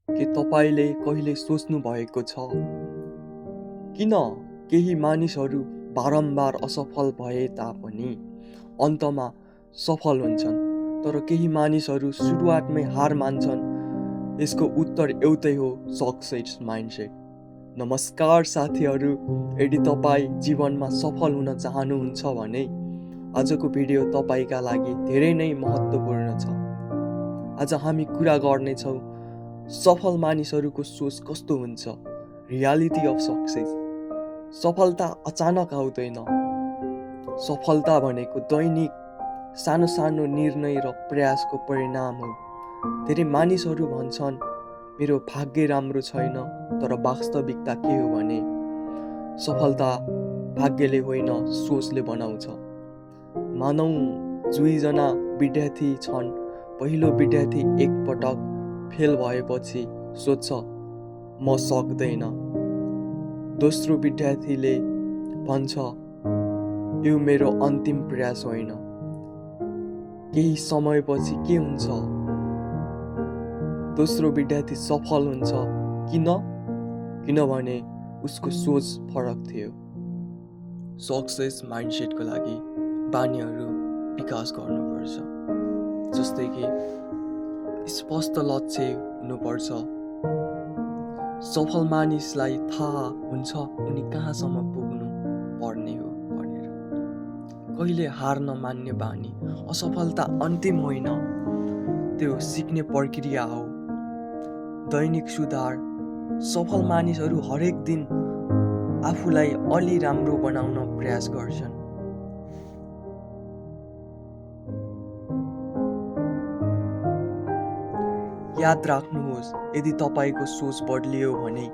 के तपाईले कहिले सोच्नु भएको छ किन केही मानिसहरू बारम्बार असफल भए तापनि अन्तमा सफल हुन्छन् तर केही मानिसहरू सुरुवातमै हार मान्छन्? यसको उत्तर एउटै हो, सक्सेस माइन्डसेट। नमस्कार साथीहरू, यदि तपाईँ जीवनमा सफल हुन चाहनुहुन्छ भने आजको भिडियो तपाईँका लागि धेरै नै महत्त्वपूर्ण छ। आज हामी कुरा गर्नेछौँ सफल मानिसहरूको सोच कस्तो हुन्छ, रियालिटी अफ सक्सेस। सफलता अचानक आउँदैन। सफलता भनेको दैनिक सानो सानो निर्णय र प्रयासको परिणाम हो। धेरै मानिसहरू भन्छन् मेरो भाग्य राम्रो छैन, तर वास्तविकता के हो भने सफलता भाग्यले होइन, सोचले बनाउँछ। मानौ दुईजना विद्यार्थी छन्। पहिलो विद्यार्थी एकपटक फेल भएपछि सोच्छ म सक्दैन। दोस्रो विद्यार्थीले भन्छ यो मेरो अन्तिम प्रयास होइन। केही समयपछि के हुन्छ? दोस्रो विद्यार्थी सफल हुन्छ। किनभने उसको सोच फरक थियो। सक्सेस माइन्डसेटको लागि बानीहरू विकास गर्नुपर्छ। जस्तै कि स्पष्ट लक्ष्य हुनुपर्छ। सफल मानिसलाई थाहा हुन्छ उनी कहाँसम्म पुग्नु पर्ने हो भनेर। कहिले हार नमान्ने बानी। असफलता अन्तिम होइन, त्यो सिक्ने प्रक्रिया हो। दैनिक सुधार। सफल मानिसहरू हरेक दिन आफूलाई अलि राम्रो बनाउन प्रयास गर्छन्। याद राख्नुहोस्, यदि तपाईँको सोच बदलियो भने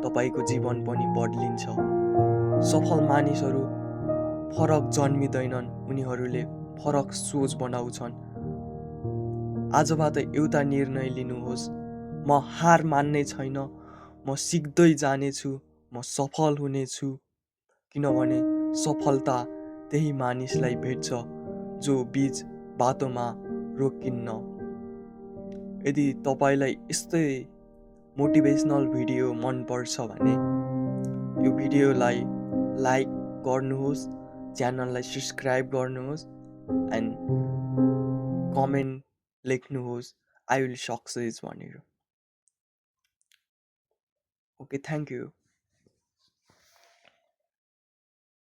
तपाईँको जीवन पनि बदलिन्छ। सफल मानिसहरू फरक जन्मिँदैनन्, उनीहरूले फरक सोच बनाउँछन्। आजबाट एउटा निर्णय लिनुहोस्, म हार मान्ने छैन, म सिक्दै जानेछु, म सफल हुनेछु। किनभने सफलता त्यही मानिसलाई भेट्छ जो बीच बाटोमा रोकिन्न। यदि तपाईँलाई यस्तै मोटिभेसनल भिडियो मनपर्छ भने यो भिडियोलाई लाइक गर्नुहोस्, च्यानललाई सब्सक्राइब गर्नुहोस् एन्ड कमेन्ट लेख्नुहोस् आई विल सक्सेस भनेर। Okay, thank you.